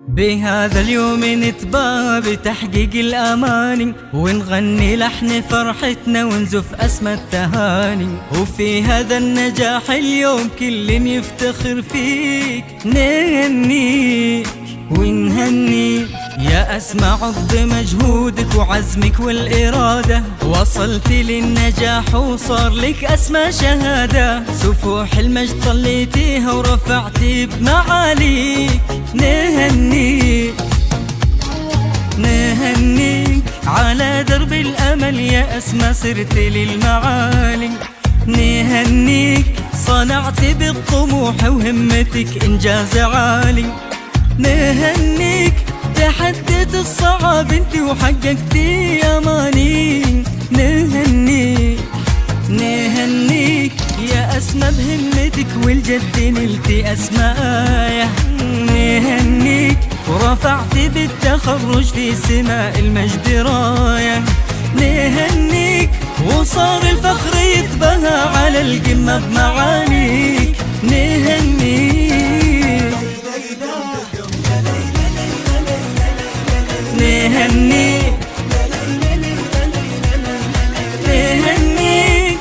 بهذا اليوم نتباهى بتحقيق الأماني، ونغني لحن فرحتنا ونزف أسمى التهاني. وفي هذا النجاح اليوم كل يفتخر فيك، نهنيك ونهنيك يا أسمى عقب مجهودك وعزمك والإرادة، وصلت للنجاح وصار لك أسمى شهادة. سفوح المجد طليتيها ورفعتي بمعاليك، نهنيك نهنيك على درب الأمل يا أسمى صرت للمعالي. نهنيك صنعت بالطموح وهمتك إنجاز عالي. نهنيك تحديت الصعاب انت وحققتي أماني. نهنيك نهنيك يا أسمى بهمتك والجد نلتي أسمى آية. نهنيك ورفعت بالتخرج في سماء المجد راية. نهنيك وصار الفخر يتباهى على القمة بمعانيك. نهنيك نهنيك نهنيك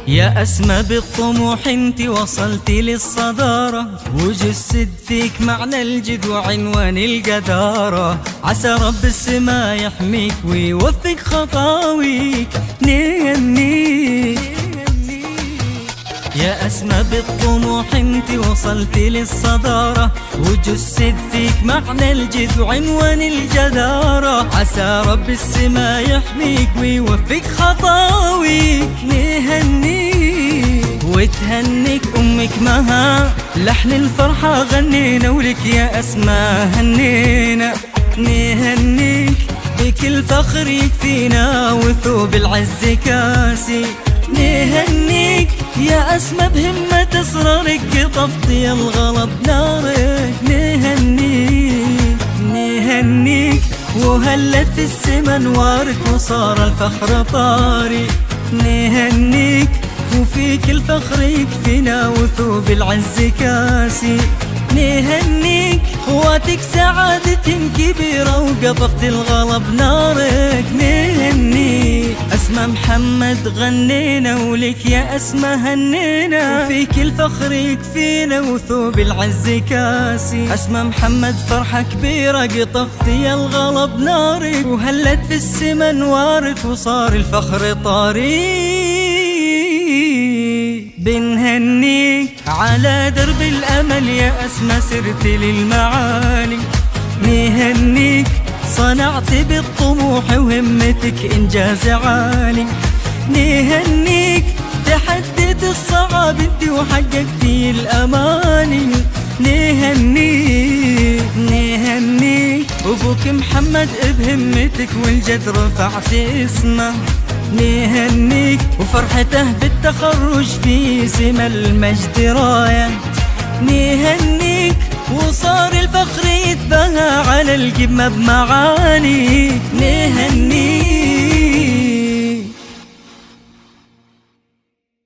يا أسمى بالطموح انت وصلتي للصدارة، وجسد فيك معنى الجد وعنوان القدارة. عسى رب السما يحميك ويوفق خطاويك. نهنيك يا أسمى بالطموح انت وصلتي للصدارة، وجسد فيك معنى الجد وعنوان الجدارة. عسى رب السما يحميك ويوفق خطاويك. نهنيك وتهنيك أمك مها، لحن الفرحة غنينا ولك يا أسمى هنينا. نهنيك بكل فخر يكفينا وثوب العز كاسي. نهنيك يا أسمى بهمة إصرارك قطفتي الغلب نارك. نهنيك نهنيك وهلت في السما انوارك وصار الفخر طاري. نهنيك وفيك الفخر يكفينا وثوب العز كاسي. نهنيك خواتك سعادة كبيرة وقطفت الغلب نارك. نهنيك أسمى محمد غنينا ولك يا أسمى هنينا، وفيك الفخر يكفينا وثوب العز كاسي. أسمى محمد فرحة كبيرة قطفتي الغلب نارك، وهلت في السما انوارك وصار الفخر طاري. بنهنيك على درب الأمل يا أسمى صرت للمعالي. نهنيك صنعت بالطموح وهمتك إنجاز عالي. نهنيك تحديت الصعاب انت وحققتي الأماني. نهنيك نهنيك أبوك محمد بهمتك والجد رفعت اسمه. نهنيك وفرحته بالتخرج في سما المجد راية. نهنيك وصار الفخر يتباهى على القمة بمعاني. نهنيك